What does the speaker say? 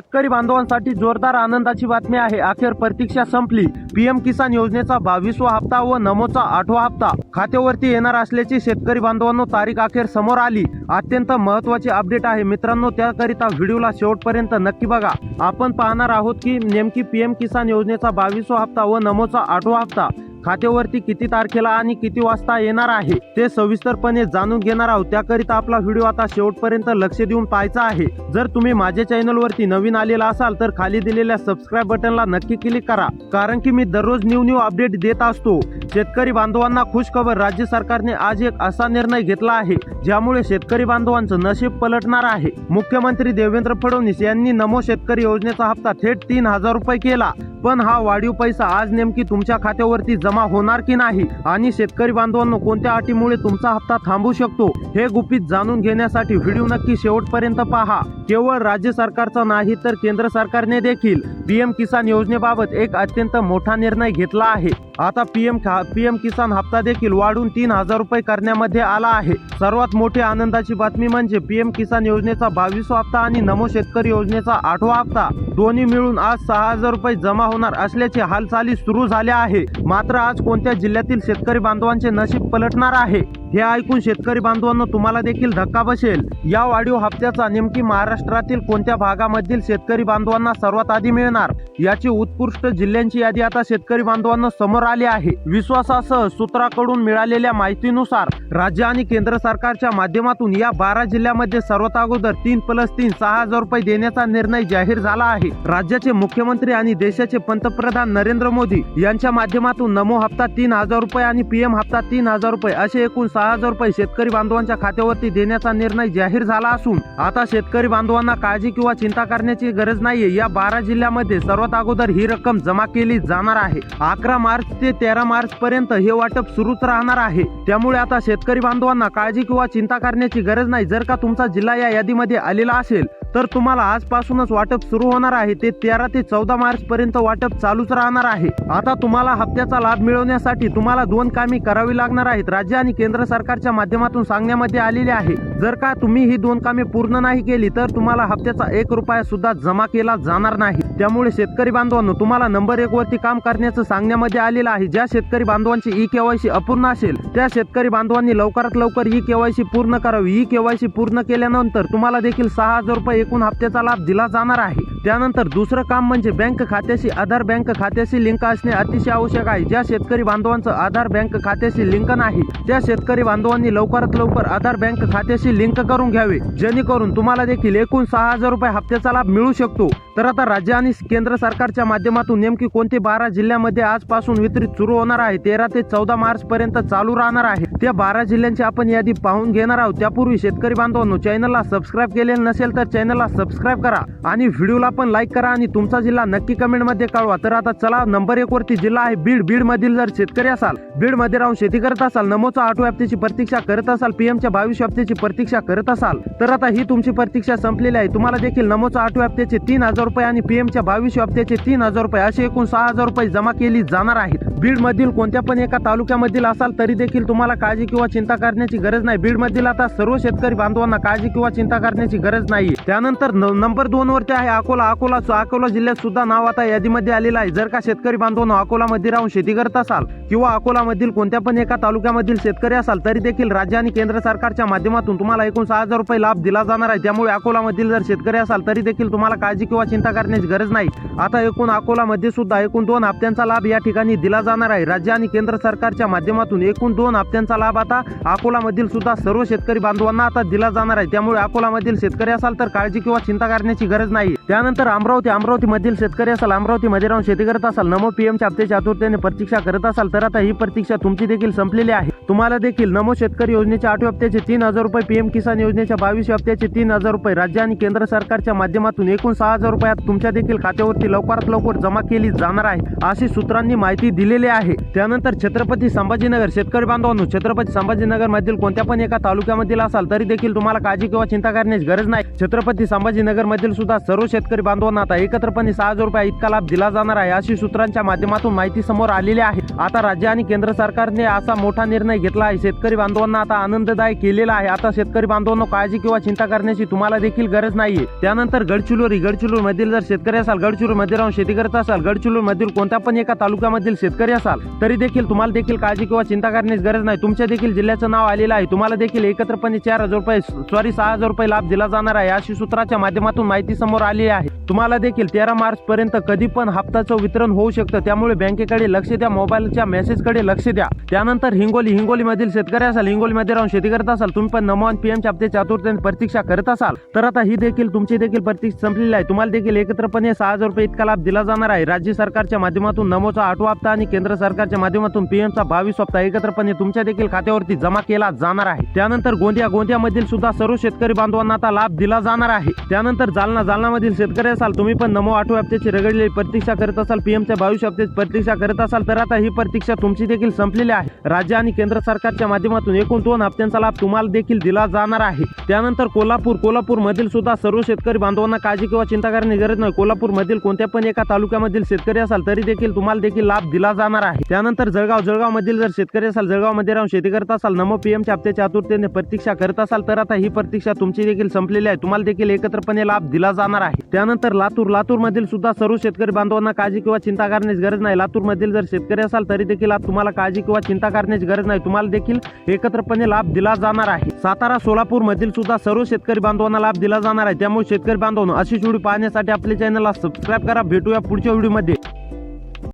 शेतकरी बांधवांसाठी जोरदार आनंदाची बातमी आहे। अखेर प्रतीक्षा संपली। पीएम किसान योजनेचा 22वा हप्ता व नमोचा 8वा हप्ता खात्यावरती येणार असल्याची शेतकरी बांधवांनो तारीख अखेर समोर आली। अत्यंत महत्त्वाची अपडेट आहे मित्रांनो, त्याकरिता व्हिडिओला शेवटपर्यंत नक्की बघा। आपण पाहणार आहोत की नेमकी पीएम किसान योजनेचा 22वा हप्ता व नमोचा 8वा हप्ता खात्यावरती किती तारखेला आणि किती वाजता येणार आहे ते सविस्तरपणे जाणून घेणार आहोत। त्याकरिता आपला व्हिडिओ आता शेवटपर्यंत लक्ष देऊन पाहायचा आहे। जर तुम्ही माझ्या चॅनलवरती नवीन आलेला असाल तर खाली दिलेल्या सबस्क्राइब बटनला नक्की क्लिक करा, कारण की मी दररोज न्यू अपडेट देत असतो। शेतकरी बांधवांना खुशखबर, राज्य सरकारने आज एक असा निर्णय घेतला आहे ज्यामुळे शेतकरी बांधवांचं नशीब पलटणार आहे। मुख्यमंत्री देवेंद्र फडणवीस यांनी नमो शेतकरी योजनेचा हप्ता थेट 3000 रुपये केला, पण हा वाढीव पैसा आज नेमकी तुमच्या खात्यावरती जमा होणार की नाही आणि शेतकरी बांधवांनो कोणत्या अटीमुळे तुमचा हप्ता थांबू शकतो हे गुपित जाणून घेण्यासाठी व्हिडिओ नक्की शेवटपर्यंत पहा। केवळ राज्य सरकारचा नाही तर केंद्र सरकारने देखील पीएम किसान योजनेबाबत एक अत्यंत मोठा निर्णय घेतला आहे। आता पीएम किसान हप्ता देखील वाढून 3000 रुपये करण्यामध्ये आला आहे। सर्वात मोठी आनंदाची बातमी म्हणजे पीएम किसान योजनेचा 22वा हप्ता आणि नमो शेतकरी योजनेचा 8वा हप्ता दोन्ही मिळून आज 6000 रुपये जमा होणार असल्याची हालचाली सुरू झाल्या आहे। मात्र आज कोणत्या जिल्ह्यातील शेतकरी बांधवांचे नशीब पलटणार आहे हे ऐकून शेतकरी बांधवांनो तुम्हाला देखील धक्का बसेल। या वाढीव हप्त्याचा नेमकी महाराष्ट्रातील कोणत्या भागामधील शेतकरी बांधवांना सर्वात आधी मिळणार याची उत्कृष्ट जिल्ह्यांची यादी आता शेतकरी बांधवांना समोर आली आहे। विश्वासासह सूत्राकडून मिळालेल्या माहितीनुसार राज्य आणि केंद्र सरकारच्या माध्यमातून या 12 जिल्ह्यामध्ये सर्वात अगोदर 3+3 6000 रुपये देण्याचा निर्णय जाहीर झाला आहे। राज्याचे मुख्यमंत्री आणि देशाचे पंतप्रधान नरेंद्र मोदी यांच्या माध्यमातून नमो हप्ता 3000 रुपये आणि पीएम हप्ता 3000 रुपये असे एकूण 6000 रुपये शेतकरी बांधवांच्या खात्यावरती देण्याचा निर्णय जाहीर झाला असून आता शेतकरी बांधवांना काळजी किंवा चिंता करण्याची गरज नाहीये। या 12 जिल्ह्यामध्ये सर्वात अगोदर ही रक्कम जमा केली जाणार आहे। 11 मार्च ते 13 मार्च पर्यंत हे वाटप सुरूच राहणार आहे। त्यामुळे आता शेतकरी बांधवांना काळजी किंवा चिंता करण्याची गरज नाही। जर का तुमचा जिल्हा या यादीमध्ये आलेला असेल तर तुम्हाला आजपासूनच वाटप सुरू होणार आहे। ते 13 ते 14 मार्च पर्यंत वाटप चालूच राहणार आहे। आता तुम्हाला हप्त्याचा लाभ मिळवण्यासाठी तुम्हाला 2 कामे करावी लागणार आहेत। राज्य आणि केंद्र सरकारच्या माध्यमातून सांगण्यामध्ये आलेले आहे। जर का तुम्ही ही 2 कामे पूर्ण नाही केली तर तुम्हाला हप्त्याचा 1 रुपया सुद्धा जमा केला जाणार नाही। त्यामुळे शेतकरी बांधवांनो तुम्हाला नंबर 1 वरती काम करण्याचं सांगण्यामध्ये आलेलं आहे। ज्या शेतकरी बांधवांची ई-केवायसी अपूर्ण असेल त्या शेतकरी बांधवांनी लवकरात लवकर ई-केवायसी पूर्ण करावी। ई-केवायसी पूर्ण केल्यानंतर तुम्हाला देखील 6000 रुपये एकूण हप्त्याचा लाभ दिला जाणार आहे। त्यानंतर दुसरं काम म्हणजे बँक खात्याशी आधार बँक खात्याशी लिंक असणे अतिशय आवश्यक आहे। ज्या शेतकरी बांधवांचं आधार बँक खात्याशी लिंक नाही त्या शेतकरी बांधवांनी लवकरात लवकर आधार बँक खात्याशी लिंक करून घ्यावे, जेणेकरून तुम्हाला देखील एकूण 6000 रुपये हप्त्याचा लाभ मिळू शकतो। तर आता राज्य आणि केंद्र सरकारच्या माध्यमातून नेमकी कोणते 12 जिल्ह्यामध्ये आजपासून वितरित सुरू होणार आहे 13 ते 14 मार्च पर्यंत चालू राहणार आहे त्या 12 जिल्ह्यांची आपण यादी पाहून घेणार आहोत। त्यापूर्वी शेतकरी बांधवांनो चॅनलला सबस्क्राइब केलेलं नसेल तर चॅनलला सबस्क्राइब करा आणि व्हिडिओला पण लाईक करा आणि तुमचा जिल्हा नक्की कमेंट मध्ये कळवा। तर आता चला नंबर 1 वरती जिल्हा आहे बीड। बीड मधील जर शेतकरी असाल, बीड मध्ये राहून शेती करत असाल, नमोचा 8व्या हप्त्याची प्रतीक्षा करत असाल, पीएमच्या 22व्या हप्त्याची प्रतीक्षा करत असाल तर आता ही तुमची प्रतीक्षा संपलेली आहे। तुम्हाला देखील नमोचा 8व्या हप्त्याचे 3000 रुपये आणि पीएमच्या 22व्या हप्त्याचे 3000 रुपये असे एकूण 6000 रुपये जमा केली जाणार आहेत। बीड मधील कोणत्या पण एका तालुक्यामधील असाल तरी देखील तुम्हाला काळजी किंवा चिंता करण्याची गरज नाही। बीड मधील आता सर्व शेतकरी बांधवांना काळजी किंवा चिंता करण्याची गरज नाही। त्यानंतर नंबर 2 वरती आहे अकोला। अकोला जिल्ह्यात सुद्धा नाव आता यादीमध्ये आलेलं आहे। जर का शेतकरी बांधवांनो अकोला मध्ये राहून शेती करत असाल किंवा अकोला मधील कोणत्या पण एका तालुक्यामधील शेतकरी असाल तरी देखील राज्य आणि केंद्र सरकारच्या माध्यमातून तुम्हाला एकूण 6000 रुपये लाभ दिला जाणार आहे। त्यामुळे अकोला मधील जर शेतकरी असाल तरी देखील तुम्हाला काळजी किंवा चिंता करण्याची गरज नाही। आता एकूण अकोला मध्ये सुद्धा एकूण 2 हप्त्यांचा लाभ या ठिकाणी दिला जाणार आहे। राज्य आणि केंद्र सरकारच्या माध्यमातून एकूण 2 हप्त्यांचा लाभ आता अकोला मधील सुद्धा सर्व शेतकरी बांधवांना आता दिला जाणार आहे। त्यामुळे अकोला मधील शेतकरी असाल तर काळजी किंवा चिंता करण्याची गरज नाही। त्यानंतर अमरावती मधील शेतकरी असाल, अमरावती मध्ये राहून शेती करत असाल, नमो पीएमच्या हप्त्याची आतुरतेने प्रतीक्षा करत असाल तर आता ही प्रतीक्षा तुमची देखील संपलेली आहे। तुम्हाला देखील नमो शेतकरी योजनेच्या 8व्या हप्त्याचे 3000 रुपये, पीएम किसान योजनेच्या 22व्या हप्त्याचे 3000 रुपये राज्य आणि केंद्र सरकारच्या माध्यमातून एकूण 6000 रुपयात तुमच्या देखील खात्यावरती लवकरात लवकर जमा केली जाणार आहे अशी सूत्रांनी माहिती दिलेली आलेले आहे. त्यानंतर छत्रपती संभाजीनगर शेतकरी बांधवांनो, छत्रपती संभाजीनगर मधील कोणत्या पण एका तालुक्यामधील असाल तरी देखील तुम्हाला काळजी किंवा चिंता करण्याची गरज नाही. छत्रपती संभाजीनगर मधील सुद्धा सर्व शेतकरी बांधवांना आता एकत्रपणे 6,000 रुपये इतका लाभ दिला जाणार आहे, अशी सूत्रांच्या माध्यमातून माहिती समोर आलेली आहे. आता राज्य आणि केंद्र सरकारने असा मोठा निर्णय घेतला आहे, शेतकरी बांधवांना आता आनंददायक केलेला आहे. आता शेतकरी बांधवांनो, काळजी किंवा चिंता करण्याची तुम्हाला देखील गरज नाहीये. त्यानंतर गडचिरोली मधील जर शेतकरी असाल, गडचिरोली मध्ये राहून शेती करत असाल, गडचिरोली मधील कोणत्या पण एका तालुक्यामधील शेतकरी असाल तरी देखील तुम्हाला देखील काळजी किंवा चिंता करण्याची गरज नाही. तुमच्या देखील जिल्ह्याचं नाव आलेलं आहे. तुम्हाला देखील एकत्रपणे 6,000 रुपये लाभ दिला जाणार आहे, अशी सूत्राच्या माध्यमातून माहिती समोर आली आहे. तुम्हाला देखील 13 मार्च पर्यंत कधी पण हप्त्याचं वितरण होऊ शकतं, त्यामुळे बँकेकडे लक्ष द्या, मोबाईलच्या मेसेजकडे लक्ष द्या. त्यानंतर हिंगोली मधील शेतकरी असाल, हिंगोली मध्ये राहून शेती करत असाल, तुम्ही पण नमो पीएमच्या हप्त्याच्या आतुरतेने प्रतीक्षा करत असाल तर आता ही देखील तुमची देखील प्रतीक्षा संपलेली आहे. तुम्हाला देखील एकत्रपणे 6,000 रुपये इतका लाभ दिला जाणार आहे. राज्य सरकारच्या माध्यमातून नमोचा 8वा हप्ता आणि केंद्र सरकारच्या माध्यमातून पीएमचा 22 हप्ता एकत्रपणे तुमच्या देखील खात्यावरती जमा केला जाणार आहे. त्यानंतर गोंदियामधील सुद्धा सर्व शेतकरी बांधवांना आता लाभ दिला जाणार आहे. त्यानंतर जालना मधील शेतकरी असाल, तुम्ही पण नमो 8व्या हप्त्याची रगडलेली प्रतीक्षा करत असाल, पीएमच्या 22 हप्त्याची प्रतीक्षा करत असाल तर आता ही प्रतीक्षा तुमची देखील संपलेली आहे. राज्य आणि केंद्र सरकारच्या माध्यमातून एकूण 2 हप्त्यांचा लाभ तुम्हाला देखील दिला जाणार आहे. त्यानंतर कोल्हापूर मधील सुद्धा सर्व शेतकरी बांधवांना काळजी किंवा चिंता करण्याची गरज नाही. कोल्हापूर मधील कोणत्या पण एका तालुक्यामधील शेतकरी असाल तरी देखील तुम्हाला देखील लाभ दिला जाणार आहे. त्यानंतर जळगाव मधील जर शेतकरी असाल, जळगाव मध्ये राहून शेती करत असाल, नमो पीएमच्या हप्त्याच्या आतुरतेने प्रतीक्षा करत असाल तर आता ही प्रतीक्षा तुमची देखील संपलेली आहे. तुम्हाला देखील एकत्रपणे लाभ दिला जाणार आहे. त्यानंतर लातूर मधील सुद्धा सर्व शेतकरी बांधवांना काळजी किंवा चिंता करण्याची गरज नाही. लातूर मधील जर शेतकरी असाल तरी देखील तुम्हाला काळजी किंवा चिंता करण्याची गरज नाही. तुम्हाला देखील एकत्रपणे लाभ दिला जाणार आहे. सातारा सोलापूर मधील सुद्धा सर्व शेतकरी बांधवांना लाभ दिला जाणार आहे. त्यामुळे शेतकरी बांधवांनो, अशी व्हिडिओ पाहण्यासाठी आपल्या चॅनलला सबस्क्राईब करा. भेटूया पुढच्या व्हिडिओमध्ये.